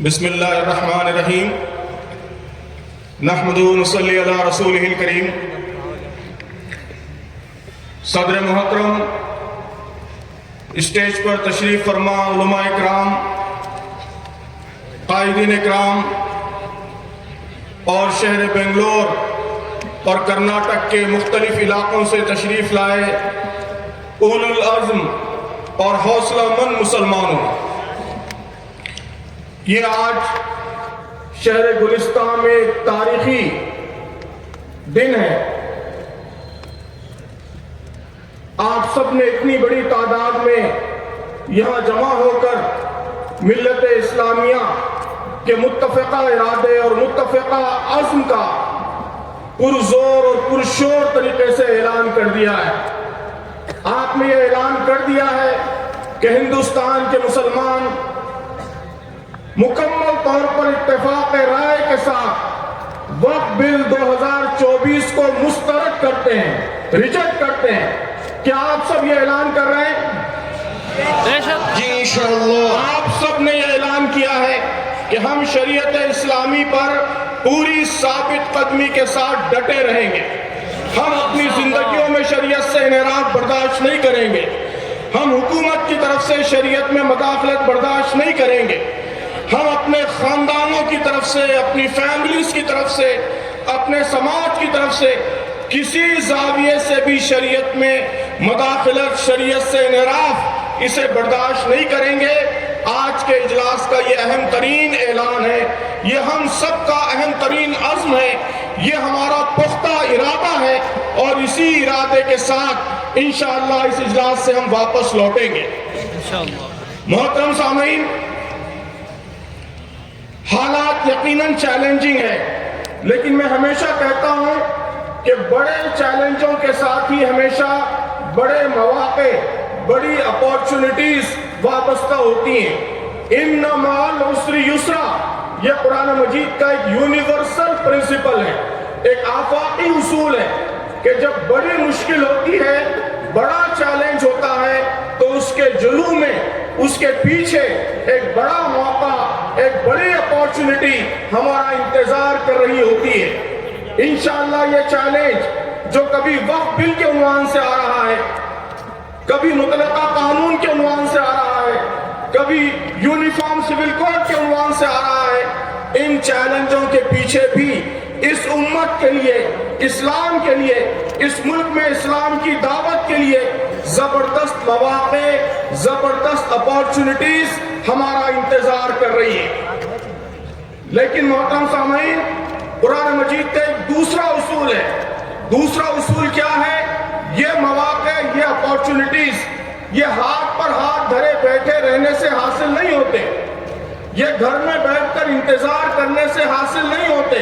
بسم اللہ الرحمن الرحیم نحمد و نصلی علی رسولہ الکریم۔ صدر محترم، اسٹیج پر تشریف فرما علماء اکرام، قائدین اکرام اور شہر بنگلور اور کرناٹک کے مختلف علاقوں سے تشریف لائے اولو العزم اور حوصلہ مند مسلمانوں، یہ آج شہر گلستان میں ایک تاریخی دن ہے۔ آپ سب نے اتنی بڑی تعداد میں یہاں جمع ہو کر ملت اسلامیہ کے متفقہ ارادے اور متفقہ عزم کا پرزور اور پرشور طریقے سے اعلان کر دیا ہے۔ آپ نے یہ اعلان کر دیا ہے کہ ہندوستان کے مسلمان مکمل طور پر اتفاق رائے کے ساتھ وقف بل 2024 کو مسترد کرتے ہیں، ریجیکٹ کرتے ہیں۔ کیا آپ سب یہ اعلان کر رہے ہیں؟ جی انشاءاللہ آپ سب نے یہ اعلان کیا ہے کہ ہم شریعت اسلامی پر پوری ثابت قدمی کے ساتھ ڈٹے رہیں گے۔ ہم اپنی زندگیوں میں شریعت سے انحراف برداشت نہیں کریں گے۔ ہم حکومت کی طرف سے شریعت میں مداخلت برداشت نہیں کریں گے۔ ہم اپنے خاندانوں کی طرف سے، اپنی فیملیز کی طرف سے، اپنے سماج کی طرف سے کسی زاویے سے بھی شریعت میں مداخلت، شریعت سے انحراف، اسے برداشت نہیں کریں گے۔ آج کے اجلاس کا یہ اہم ترین اعلان ہے، یہ ہم سب کا اہم ترین عزم ہے، یہ ہمارا پختہ ارادہ ہے، اور اسی ارادے کے ساتھ انشاءاللہ اس اجلاس سے ہم واپس لوٹیں گے۔ محترم سامعین، حالات یقیناً چیلنجنگ ہے، لیکن میں ہمیشہ کہتا ہوں کہ بڑے چیلنجوں کے ساتھ ہی ہمیشہ بڑے مواقع، بڑی اپارچونٹیز وابستہ ہوتی ہیں۔ ان مع العسر یسرا، یہ قرآن مجید کا ایک یونیورسل پرنسپل ہے، ایک آفاقی اصول ہے کہ جب بڑی مشکل ہوتی ہے، بڑا چیلنج ہوتا ہے، تو اس کے جلو میں، اس کے پیچھے ایک بڑا موقع، ایک بڑی اپارچونٹی ہمارا انتظار کر رہی ہوتی ہے۔ انشاءاللہ یہ چیلنج جو کبھی وقف بل کے عنوان سے آ رہا ہے، کبھی مطلقہ قانون کے عنوان سے آ رہا ہے، کبھی یونیفارم سول کوڈ کے عنوان سے آ رہا ہے، ان چیلنجوں کے پیچھے بھی اس امت کے لیے، اسلام کے لیے، اس ملک میں اسلام کی دعوت کے لیے زبردست مواقع، زبردست اپارچونٹیز ہمارا انتظار کر رہی ہے۔ لیکن محترم سامعین، قرآن مجید کا ایک دوسرا اصول ہے۔ دوسرا اصول کیا ہے؟ یہ مواقع، یہ اپارچونٹیز، یہ ہاتھ پر ہاتھ دھرے بیٹھے رہنے سے حاصل نہیں ہوتے، یہ گھر میں بیٹھ کر انتظار کرنے سے حاصل نہیں ہوتے۔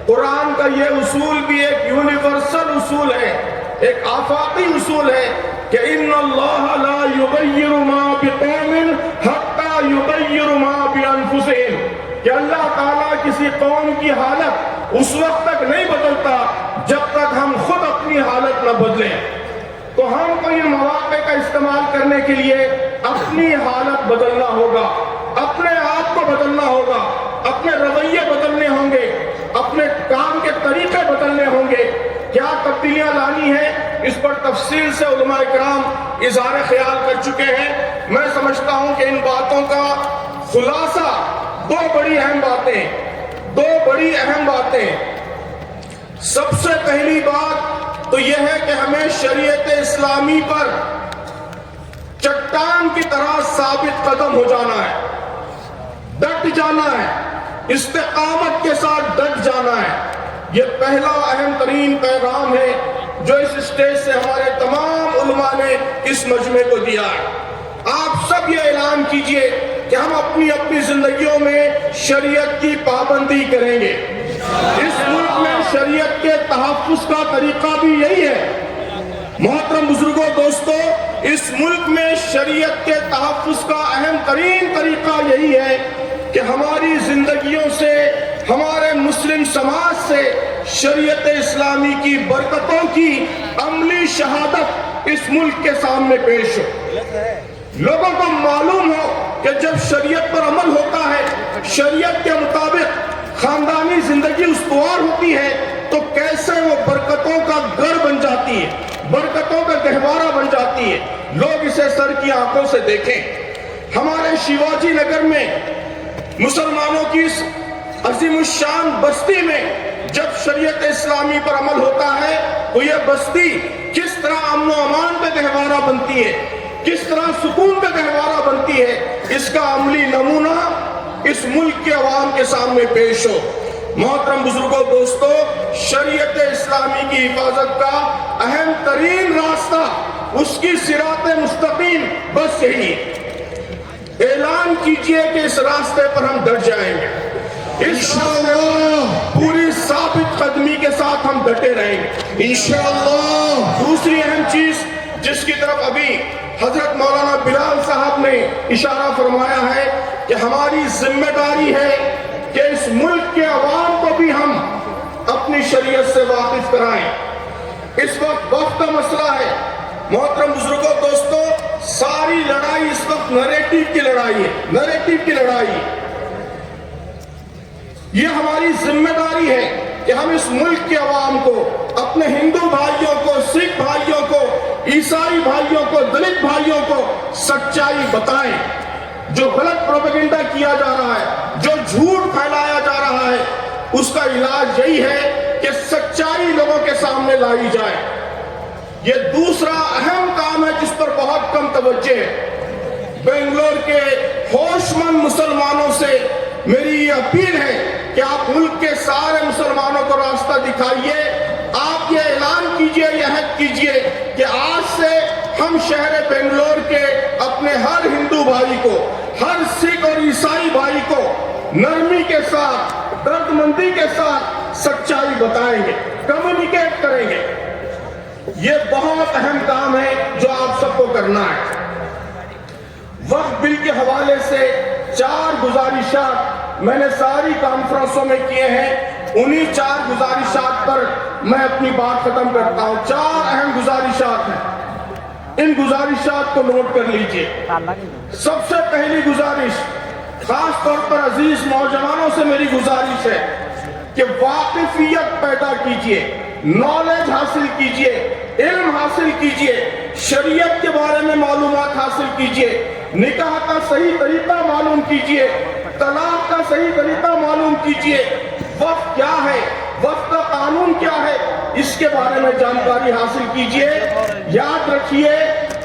قرآن کا یہ اصول بھی ایک یونیورسل اصول ہے، ایک آفاقی اصول ہے کہ ان اللہ لا یغیر ما بقوم حتی یغیر ما بانفسہم، کہ اللہ تعالیٰ کسی قوم کی حالت اس وقت تک نہیں بدلتا جب تک ہم خود اپنی حالت نہ بدلیں۔ تو ہم کو ان مواقع کا استعمال کرنے کے لیے اپنی حالت بدلنا ہوگا، اپنے آپ کو بدلنا ہوگا، اپنے رویے بدلنے ہوں گے، اپنے کام کے طریقے بدلنے ہوں گے۔ کیا تبدیلیاں لانی ہیں، اس پر تفصیل سے علماء اکرام اظہار خیال کر چکے ہیں۔ میں سمجھتا ہوں کہ ان باتوں کا خلاصہ دو بڑی اہم باتیں۔ سب سے پہلی بات تو یہ ہے کہ ہمیں شریعت اسلامی پر چٹان کی طرح ثابت قدم ہو جانا ہے، ڈٹ جانا ہے، استقامت کے ساتھ ڈٹ جانا ہے۔ یہ پہلا اہم ترین پیغام ہے جو اس اسٹیج سے ہمارے تمام علماء نے اس مجمع کو دیا ہے۔ آپ سب یہ اعلان کیجئے کہ ہم اپنی اپنی زندگیوں میں شریعت کی پابندی کریں گے۔ اس ملک میں شریعت کے تحفظ کا طریقہ بھی یہی ہے۔ محترم بزرگوں، دوستو، اس ملک میں شریعت کے تحفظ کا اہم ترین طریقہ یہی ہے کہ ہماری زندگیوں سے، ہمارے مسلم سماج سے شریعت اسلامی کی برکتوں کی عملی شہادت اس ملک کے سامنے پیش ہو۔ لوگوں کو معلوم ہو کہ جب شریعت پر عمل ہوتا ہے، شریعت کے مطابق خاندانی زندگی استوار ہوتی ہے تو کیسے وہ برکتوں کا گھر بن جاتی ہے، برکتوں کا گہوارہ بن جاتی ہے۔ لوگ اسے سر کی آنکھوں سے دیکھیں۔ ہمارے شیواجی نگر میں مسلمانوں کی اس عظیم الشان بستی میں جب شریعت اسلامی پر عمل ہوتا ہے تو یہ بستی کس طرح امن و امان پہ گہوارہ بنتی ہے، کس طرح سکون پہ گہوارہ بنتی ہے، اس کا عملی نمونہ اس ملک کے عوام کے سامنے پیش ہو۔ محترم بزرگوں، دوستو، شریعت اسلامی کی حفاظت کا اہم ترین راستہ، اس کی صراط مستقیم بس یہی ہے۔ اعلان کیجئے کہ اس راستے پر ہم ڈٹ جائیں گے، انشاءاللہ پوری ثابت قدمی کے ساتھ ہم ڈٹے رہیں گے انشاءاللہ۔ دوسری اہم چیز جس کی طرف ابھی حضرت مولانا بلال صاحب نے اشارہ فرمایا ہے کہ ہماری ذمہ داری ہے کہ اس ملک کے عوام کو بھی ہم اپنی شریعت سے واقف کرائیں۔ اس وقت کا مسئلہ ہے محترم بزرگوں، دوستو، ساری لڑائی اس وقت نریٹو کی لڑائی ہے، نریٹو کی لڑائی۔ یہ ہماری ذمہ داری ہے کہ ہم اس ملک کے عوام کو، اپنے ہندو بھائیوں کو، سکھ بھائیوں کو، عیسائی بھائیوں کو، دلت بھائیوں کو سچائی بتائیں۔ جو غلط پروپیگنڈا کیا جا رہا ہے، جو جھوٹ پھیلایا جا رہا ہے، اس کا علاج یہی ہے کہ سچائی لوگوں کے سامنے لائی جائے۔ یہ دوسرا اہم کام ہے جس پر بہت کم توجہ ہے۔ بنگلور کے ہوش مند مسلمانوں سے میری یہ اپیل ہے کہ آپ ملک کے سارے مسلمانوں کو راستہ دکھائیے۔ آپ یہ اعلان کیجئے، یہ عہد کیجئے کہ آج سے ہم شہر بنگلور کے اپنے ہر ہندو بھائی کو، ہر سکھ اور عیسائی بھائی کو نرمی کے ساتھ، درد مندی کے ساتھ سچائی بتائیں گے، کمیونیکیٹ کریں گے۔ یہ بہت اہم کام ہے جو آپ سب کو کرنا ہے۔ وقت بل کے حوالے سے 4 گزارشات میں نے ساری کانفرنسوں میں کیے ہیں، انہی 4 گزارشات پر میں اپنی بات ختم کرتا ہوں۔ 4 اہم گزارشات ہیں، ان گزارشات کو نوٹ کر لیجئے۔ سب سے پہلی گزارش، خاص طور پر عزیز نوجوانوں سے میری گزارش ہے کہ واقفیت پیدا کیجئے، نالج حاصل کیجئے، علم حاصل کیجئے، شریعت کے بارے میں معلومات حاصل کیجئے، نکاح کا صحیح طریقہ معلوم کیجئے، طلاق کا صحیح طریقہ معلوم کیجئے، وقت کیا ہے، وقت کا قانون کیا ہے، اس کے بارے میں جانکاری حاصل کیجئے۔ یاد رکھیے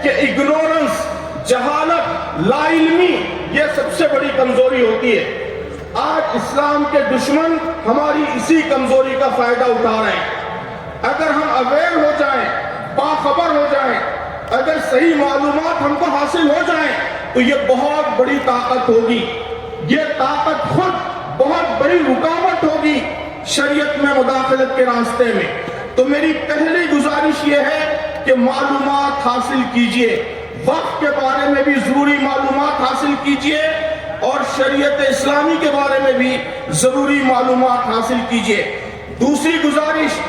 کہ اگنورنس، جہالت، لا علمی، یہ سب سے بڑی کمزوری ہوتی ہے۔ آج اسلام کے دشمن ہماری اسی کمزوری کا فائدہ اٹھا رہے ہیں۔ اگر ہم اویئر ہو جائیں، باخبر ہو جائیں، اگر صحیح معلومات ہم کو حاصل ہو جائیں تو یہ بہت بڑی طاقت ہوگی۔ یہ طاقت خود بہت بڑی رکاوٹ ہوگی شریعت میں مداخلت کے راستے میں۔ تو میری پہلی گزارش یہ ہے کہ معلومات حاصل کیجئے، وقت کے بارے میں بھی ضروری معلومات حاصل کیجئے اور شریعت اسلامی کے بارے میں بھی ضروری معلومات حاصل کیجئے۔ دوسری گزارش،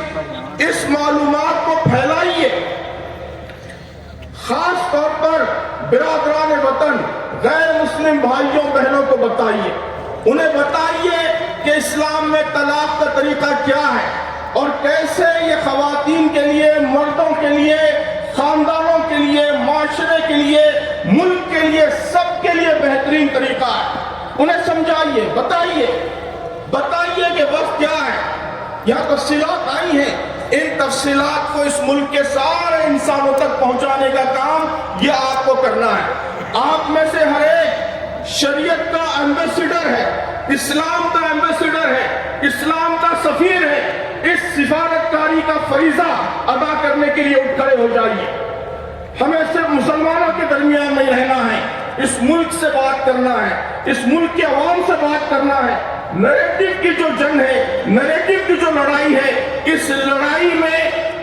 اس معلومات کو پھیلائیے، خاص طور پر برادران وطن، غیر مسلم بھائیوں بہنوں کو بتائیے، انہیں بتائیے کہ اسلام میں طلاق کا طریقہ کیا ہے اور کیسے یہ خواتین کے لیے، مردوں کے لیے، خاندانوں کے لیے، معاشرے کے لیے، ملک کے لیے، سب کے لیے بہترین طریقہ ہے۔ انہیں سمجھائیے، بتائیے کہ وقت کیا ہے۔ یہاں تفصیلات آئی ہیں، ان تفصیلات کو اس ملک کے سارے انسانوں تک پہنچانے کا کام یہ آپ کو کرنا ہے۔ آپ میں سے ہر ایک شریعت کا ایمبیسیڈر ہے، اسلام کا ایمبیسیڈر ہے، اسلام کا سفیر ہے۔ اس سفارتکاری کا فریضہ ادا کرنے کے لیے اٹھ کھڑے ہو جائیے۔ ہمیں صرف مسلمانوں کے درمیان نہیں رہنا ہے، اس ملک سے بات کرنا ہے، اس ملک کے عوام سے بات کرنا ہے۔ نیریٹو کی جو جنگ ہے، نیریٹو کی جو لڑائی ہے، اس لڑائی میں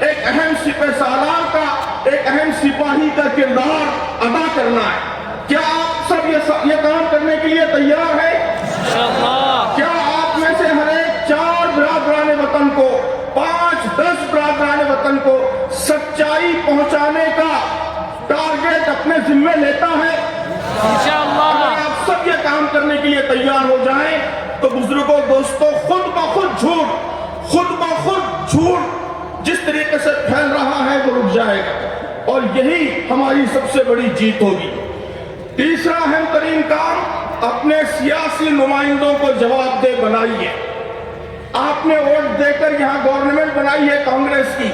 ایک اہم سپہ سالار کا، ایک اہم سپاہی کا کردار ادا کرنا ہے۔ کیا آپ سب یہ کام کرنے کے لیے تیار ہیں؟ کیا آپ میں سے ہر ایک 4 برادران وطن کو، 5-10 برادران وطن کو سچائی پہنچانے کا ٹارگیٹ اپنے ذمہ لیتا ہے؟ انشاءاللہ۔ اگر آپ سب یہ کام کرنے کے لیے تیار ہو جائیں تو بزرگوں دوستوں خود بخود جھوٹ جس طریقے سے پھیل رہا ہے وہ رک جائے گا اور یہی ہماری سب سے بڑی جیت ہوگی۔ تیسرا اہم ترین کام، اپنے سیاسی نمائندوں کو جواب دہ بنائیے۔ آپ نے ووٹ دے کر یہاں گورنمنٹ بنائی ہے کانگریس کی،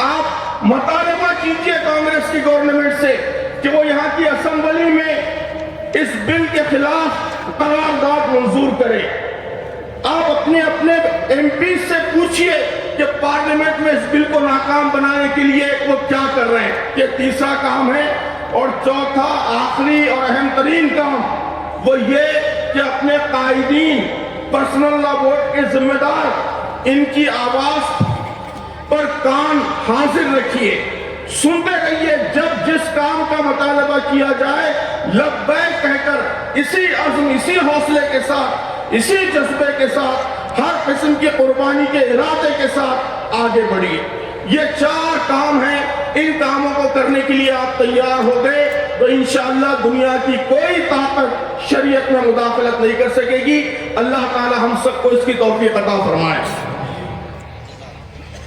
آپ مطالبہ کیجئے کانگریس کی گورنمنٹ سے کہ وہ یہاں کی اسمبلی میں اس بل کے خلاف قرارداد منظور کرے۔ آپ اپنے ایم پی سے پوچھئے کہ پارلیمنٹ میں اس بل کو ناکام بنانے کے لیے وہ کیا کر رہے ہیں۔ یہ تیسرا کام ہے۔ اور چوتھا آخری اور اہم ترین کام وہ یہ کہ اپنے قائدین، پرسنل لا ووٹ کے ذمہ دار، ان کی آواز پر کان حاضر رکھیے، سنتے رہیے، جب جس کام کا مطالبہ کیا جائے لبیک کہہ کر اسی عزم، اسی حوصلے کے ساتھ، اسی جذبے کے ساتھ، ہر قسم کی قربانی کے ارادے کے ساتھ آگے بڑھیے۔ یہ 4 کام ہیں، ان کاموں کو کرنے کے لیے آپ تیار ہو گئے تو انشاءاللہ دنیا کی کوئی طاقت شریعت میں مداخلت نہیں کر سکے گی۔ اللہ تعالی ہم سب کو اس کی توفیق عطا فرمائے۔